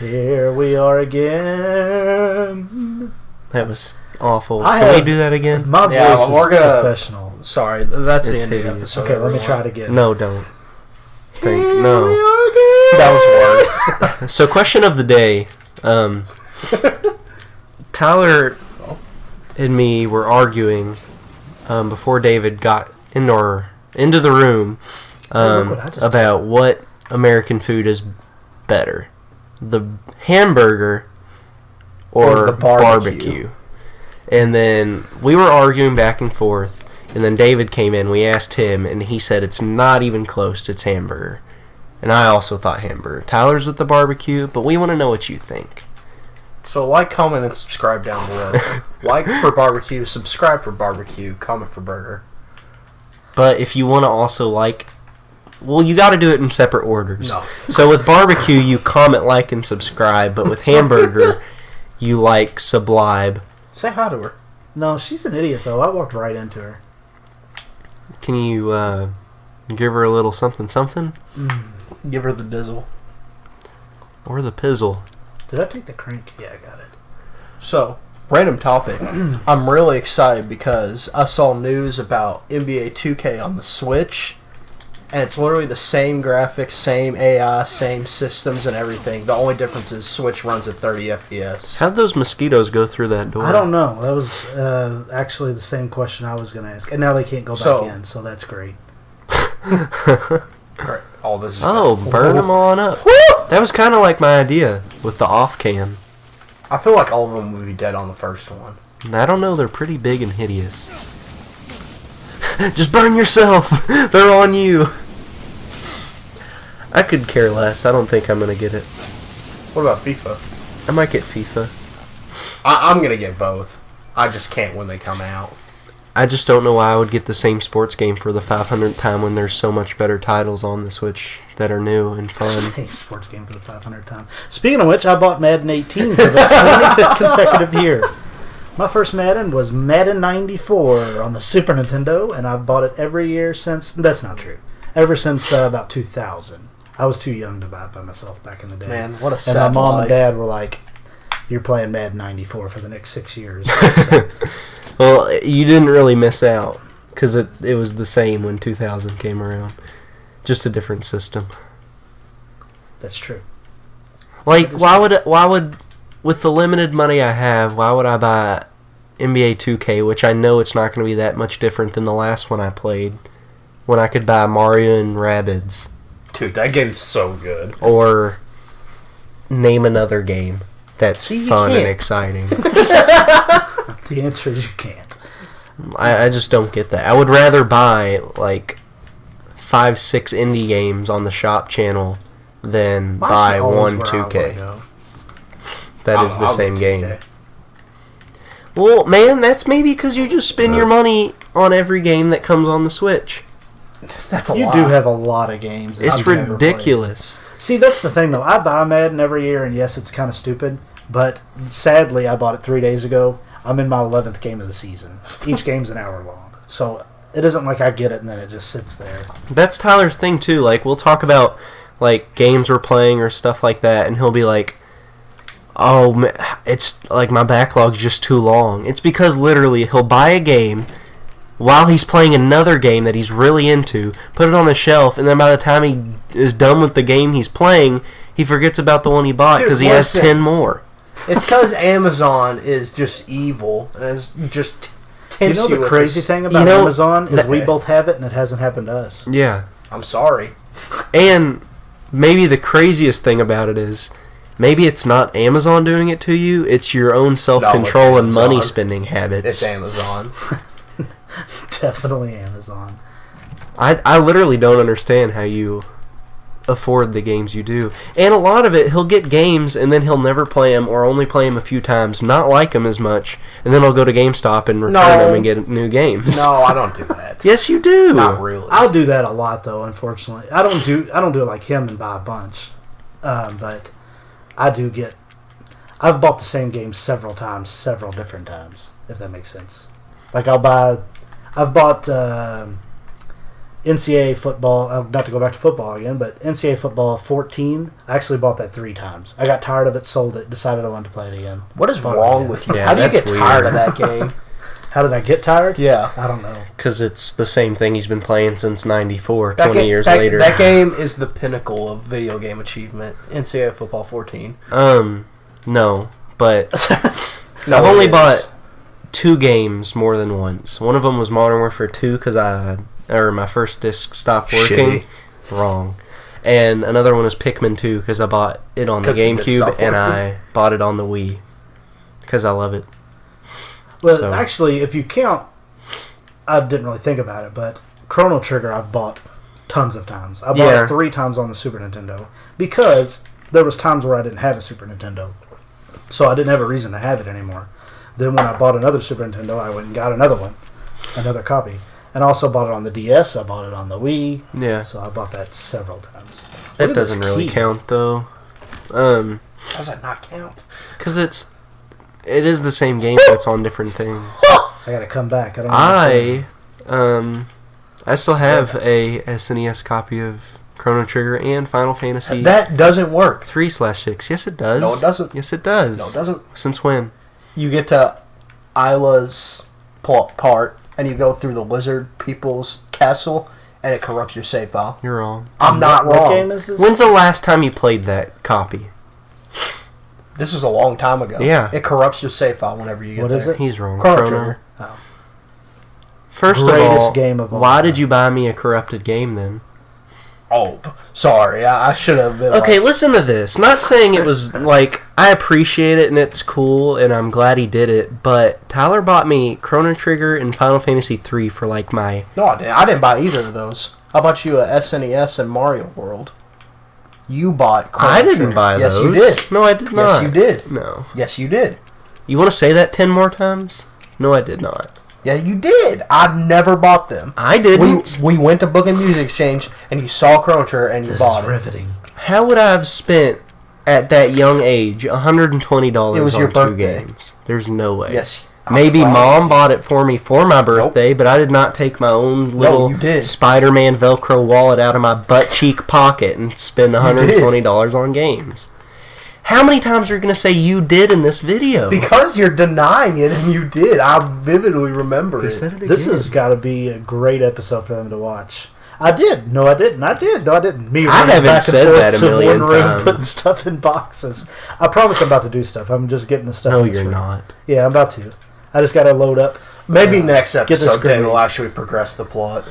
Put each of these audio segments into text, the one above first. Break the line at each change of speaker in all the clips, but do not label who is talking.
Here we are again.
That was awful. Can we do that again?
My voice is professional.
Sorry, that's
It's
the end of the
hideous.
episode.
Okay, let me try it again.
No, don't. No.
That was worse.
So, question of the day. Tyler and me were arguing before David got into the room about what American food is better, the hamburger or
the barbecue.
And then we were arguing back and forth, and then David came in. We asked him, and he said it's not even close. It's hamburger. And I also thought hamburger. Tyler's with the barbecue, but we want to know what you think.
So like, comment, and subscribe down below. Like for barbecue, subscribe for barbecue, comment for burger.
But if you want to also you got to do it in separate orders.
No.
So with barbecue, you comment, like, and subscribe. But with hamburger, you like, sublime.
Say hi to her.
No, she's an idiot, though. I walked right into her.
Can you give her a little something?
Give her the dizzle.
Or the pizzle.
Did I take the crank? Yeah, I got it.
So, random topic. I'm really excited because I saw news about NBA 2K on the Switch, and it's literally the same graphics, same AI, same systems and everything. The only difference is Switch runs at 30 FPS.
How'd those mosquitoes go through that door?
I don't know. That was actually the same question I was going to ask. And now they can't go back in, so that's great.
Great. All this is
burn them on up. That was kind of like my idea with the off cam.
I feel like all of them would be dead on the first one.
I don't know. They're pretty big and hideous. Just burn yourself. They're on you. I could care less. I don't think I'm going to get it.
What about FIFA?
I might get FIFA.
I'm going to get both. I just can't when they come out.
I just don't know why I would get the same sports game for the 500th time when there's so much better titles on the Switch that are new and fun.
Same sports game for the 500th time. Speaking of which, I bought Madden 18 for the 25th consecutive year. My first Madden was Madden 94 on the Super Nintendo, and I've bought it every year since. That's not true. Ever since about 2000. I was too young to buy it by myself back in the day.
Man, what a sad
And my mom
life.
and dad were like, "You're playing Madden 94 for the next 6 years."
Well, you didn't really miss out because it was the same when 2000 came around. Just a different system.
That's true.
Like, why would, with the limited money I have, why would I buy NBA 2K, which I know it's not going to be that much different than the last one I played, when I could buy Mario and Rabbids?
Dude, that game's so good.
Or name another game that's fun and
can't.
exciting.
The answer is you can't.
I just don't get that. I would rather buy, 5-6 indie games on the shop channel than buy one 2K. That is the same game. Well, man, that's maybe because you just spend your money on every game that comes on the Switch.
That's a
You
lot.
do have a lot of games. That
It's
I've never
ridiculous.
played. See, that's the thing, though. I buy Madden every year, and yes, it's kind of stupid, but sadly, I bought it 3 days ago. I'm in my 11th game of the season. Each game's an hour long. So it isn't like I get it and then it just sits there.
That's Tyler's thing, too. Like, we'll talk about, games we're playing or stuff like that, and he'll be like, oh, man, it's, my backlog's just too long. It's because, literally, he'll buy a game while he's playing another game that he's really into, put it on the shelf, and then by the time he is done with the game he's playing, he forgets about the one he bought because he has 10 more.
It's because Amazon is just evil and is just tempts
You know the crazy thing about Amazon is we both have it and it hasn't happened to us.
Yeah.
I'm sorry.
And maybe the craziest thing about it is maybe it's not Amazon doing it to you, it's your own self-control and money spending habits.
It's Amazon.
Definitely Amazon.
I literally don't understand how you afford the games you do. And a lot of it, he'll get games and then he'll never play them or only play them a few times, not like them as much, and then he'll go to GameStop and return them and get new games.
No, I don't do that.
Yes, you do.
Not really.
I'll do that a lot, though, unfortunately. I don't do it like him and buy a bunch. But I do get... I've bought the same game several times, several different times, if that makes sense. Like, I've bought NCAA football, not to go back to football again, but NCAA football 14, I actually bought that 3 times. I got tired of it, sold it, decided I wanted to play it again.
What is
Bought it
wrong
again.
with you?
Yeah,
How do you get
that's
tired
weird.
of that game?
How did I get tired?
Yeah.
I don't know.
Because it's the same thing he's been playing since 94,
That
20
game,
years
that,
later.
That game is the pinnacle of video game achievement. NCAA football 14.
No, but
No,
I've only
it is.
bought 2 games more than once. One of them was Modern Warfare 2 because my first disc stopped working.
Shitty.
Wrong. And another one was Pikmin 2 because I bought it on the
'Cause it
GameCube
stopped
and
working?
I bought it on the Wii because I love it.
Well,
So-
actually, if you count, I didn't really think about it, but Chrono Trigger I've bought tons of times. I bought
Yeah.
it 3 times on the Super Nintendo because there was times where I didn't have a Super Nintendo, so I didn't have a reason to have it anymore. Then when I bought another Super Nintendo, I went and got another one, another copy, and also bought it on the DS. I bought it on the Wii,
Yeah.
so I bought that several times.
That
Look at this
doesn't really
key.
count though.
How does that not count?
Because it is the same game, but it's on different things.
I gotta come back. I don't know.
I still have a SNES copy of Chrono Trigger and Final Fantasy
That doesn't work.
3/6. Yes, it does.
No, it doesn't.
Yes, it does.
No, it doesn't.
Since when?
You get to Isla's part, and you go through the lizard people's castle, and it corrupts your save file.
You're wrong.
I'm not
What
wrong.
game is this?
When's the last time you played that copy?
This was a long time ago.
Yeah.
It corrupts your save file whenever you get
What
there.
is it?
He's wrong.
Chrono Trigger.
Oh.
First of
Greatest
all,
game of all
why
time.
did you buy me a corrupted game then?
Oh, sorry. I should have been.
Okay,
like,
listen to this. Not saying it was like I appreciate it and it's cool and I'm glad he did it, but Tyler bought me Chrono Trigger and Final Fantasy 3 for like my
no, I didn't. I didn't buy either of those. I bought you a SNES and Mario World. You bought Chrono
I didn't
Trigger.
buy
Yes,
those.
you did.
No, I did not.
Yes, you did.
No.
Yes, you did.
You want to say that 10 more times? No, I did not.
Yeah, you did. I never bought them.
I didn't.
We went to Book and Music Exchange, and you saw Chrono Trigger, and you
This
bought
is
it.
riveting.
How would I have spent at that young age $120
It was
on
your
2
birthday.
games? There's no way.
Yes. I
Maybe
promise
Mom
you.
bought it for me for my birthday, but I did not take my own little
you did.
Spider-Man Velcro wallet out of my butt cheek pocket and spend $120 on games. How many times are you going to say you did in this video?
Because you're denying it, and you did. I vividly remember
You
it.
said it
This
again.
has got to be a great episode for them to watch. I did. No, I didn't. I did. No, I didn't. Me
I
running
haven't
back and
said
forth
that a
to
million
one room,
times.
putting stuff in boxes. I promise I'm about to do stuff. I'm just getting the stuff.
No,
in this
you're
room.
not.
Yeah, I'm about to. I just got to load up.
Maybe next
get this
episode,
grenade.
Dave will actually progress the plot.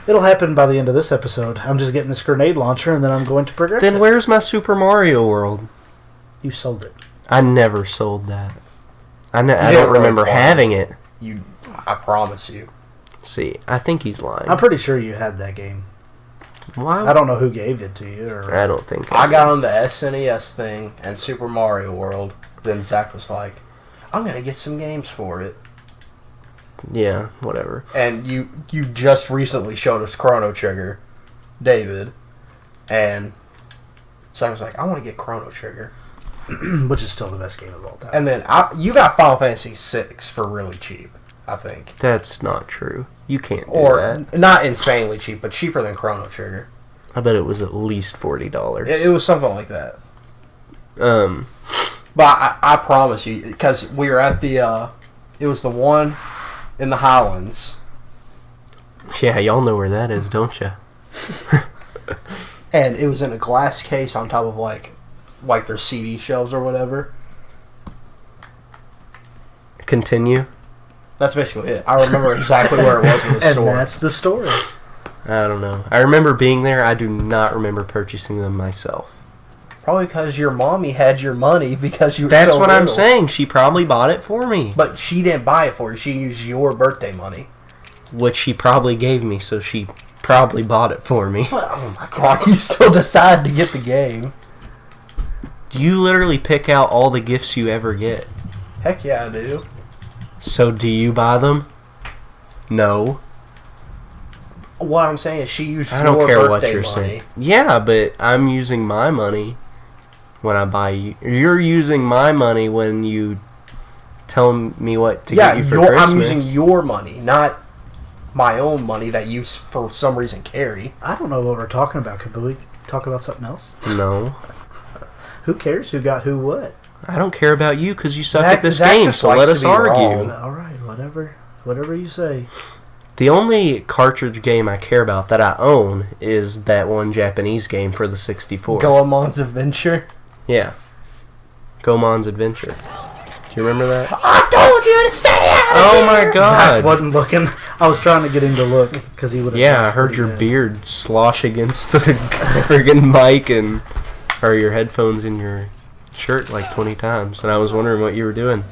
It'll happen by the end of this episode. I'm just getting this grenade launcher, and then I'm going to progress.
Then
it.
where's my Super Mario World?
You sold it.
I never sold that. I
didn't
don't
really
remember
play it.
having it.
I promise you.
See, I think he's lying.
I'm pretty sure you had that game.
Why?
I don't know who gave it to you. Or
I don't think
I
did.
got on the SNES thing and Super Mario World. Then Zach was like, I'm going to get some games for it.
Yeah, whatever.
And you just recently showed us Chrono Trigger, David. And Zach was like, I want to get Chrono Trigger.
which is still the best game of all time.
And then you got Final Fantasy 6 for really cheap, I think.
That's not true. You can't do
Or
that.
not insanely cheap, but cheaper than Chrono Trigger.
I bet it was at least $40.
It was something like that.
Um,
But I promise you, because we were at the, it was the one in the Highlands.
yeah, y'all know where that is, don't you?
And it was in a glass case on top of like their CD shelves or whatever.
Continue.
That's basically it. I remember exactly where it was in the
And
store.
that's the story.
I don't know. I remember being there. I do not remember purchasing them myself.
Probably because your mommy had your money because you were
That's
so
what I'm
little.
saying. She probably bought it for me.
But she didn't buy it for you. She used your birthday money.
Which she probably gave me, so she probably bought it for me.
But, oh my god, you still decided to get the game.
You literally pick out all the gifts you ever get.
Heck yeah, I do.
So do you buy them? No.
What I'm saying is she used
I don't
your
care what
birthday
you're
money.
saying. Yeah, but I'm using my money when I buy you. You're using my money when you tell me what to get you for Christmas.
I'm using your money, not my own money that you for some reason carry.
I don't know what we're talking about. Could we talk about something else?
No.
Who cares who got who what?
I don't care about you because you suck
Zach-
at this
Zach
game,
just
so
likes
let
to
us
be
argue.
wrong.
All right, whatever you say.
The only cartridge game I care about that I own is that one Japanese game for the 64.
Goemon's Adventure.
Yeah. Goemon's Adventure. Do you remember that?
I told you to stay out of
Oh my
Zach
god.
wasn't looking. I was trying to get him to look because he would.
Yeah, I heard your beard slosh against the friggin' mic or your headphones in your shirt like 20 times, and I was wondering what you were doing.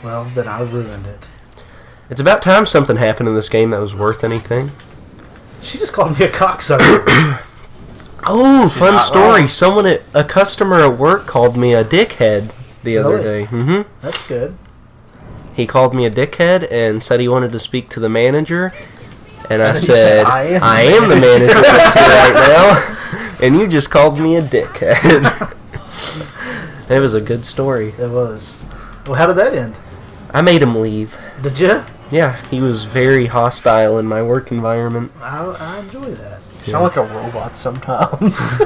Well, then I ruined it.
It's about time something happened in this game that was worth anything.
She just called me a cocksucker.
Oh, fun
not
story.
wrong.
A customer at work called me a dickhead the other
Really?
day. Mm-hmm.
That's good.
He called me a dickhead and said he wanted to speak to the manager. And I
And you
said,
said,
I am the manager that's here right now. And you just called me a dickhead. It was a good story.
It was. Well, how did that end?
I made him leave.
Did you?
Yeah, he was very hostile in my work environment.
I enjoy that.
You sound like a robot sometimes.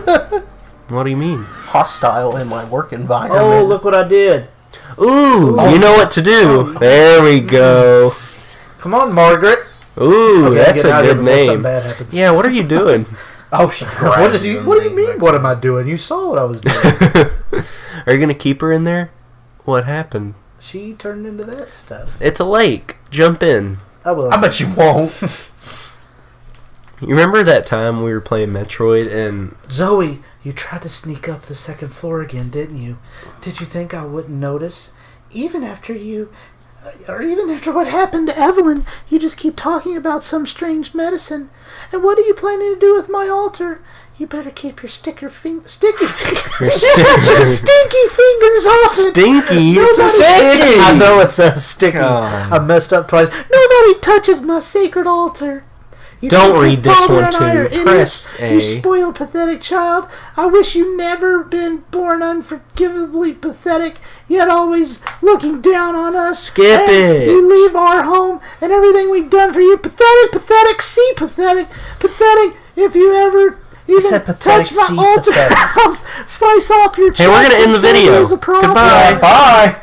What do you mean?
Hostile in my work environment.
Oh, look what I did.
Ooh, you know what to do.
Oh.
There we go.
Come on, Margaret.
Ooh,
Okay,
that's
get
a
out of here
good
before something
name.
bad happens.
Yeah, what are you doing?
Oh, she
What do you mean? What am I doing? You saw what I was doing.
Are you going to keep her in there? What happened?
She turned into that stuff.
It's a lake. Jump in.
I will.
I bet you won't.
You remember that time we were playing Metroid and...
Zoe, you tried to sneak up the second floor again, didn't you? Did you think I wouldn't notice? Even after what happened to Evelyn, you just keep talking about some strange medicine. And what are you planning to do with my altar? You better keep your sticky fingers off it.
Stinky? It's a
Nobody-
sticky!
I know it says sticky.
Oh.
I messed up twice. Nobody touches my sacred altar. You
Don't
think your
read this
father
one
and I
too.
are idiots?
Press A.
You spoiled, pathetic child. I wish you never been born unforgivably pathetic, yet always looking down on us.
Skip
And
it.
You leave our home and everything we've done for you. Pathetic, pathetic, see pathetic, pathetic. If you ever even
said pathetic,
touch my
see
altar,
pathetic.
I'll slice off your chest.
Hey, we're going to end the
and say
video.
there's a problem.
Goodbye.
Bye.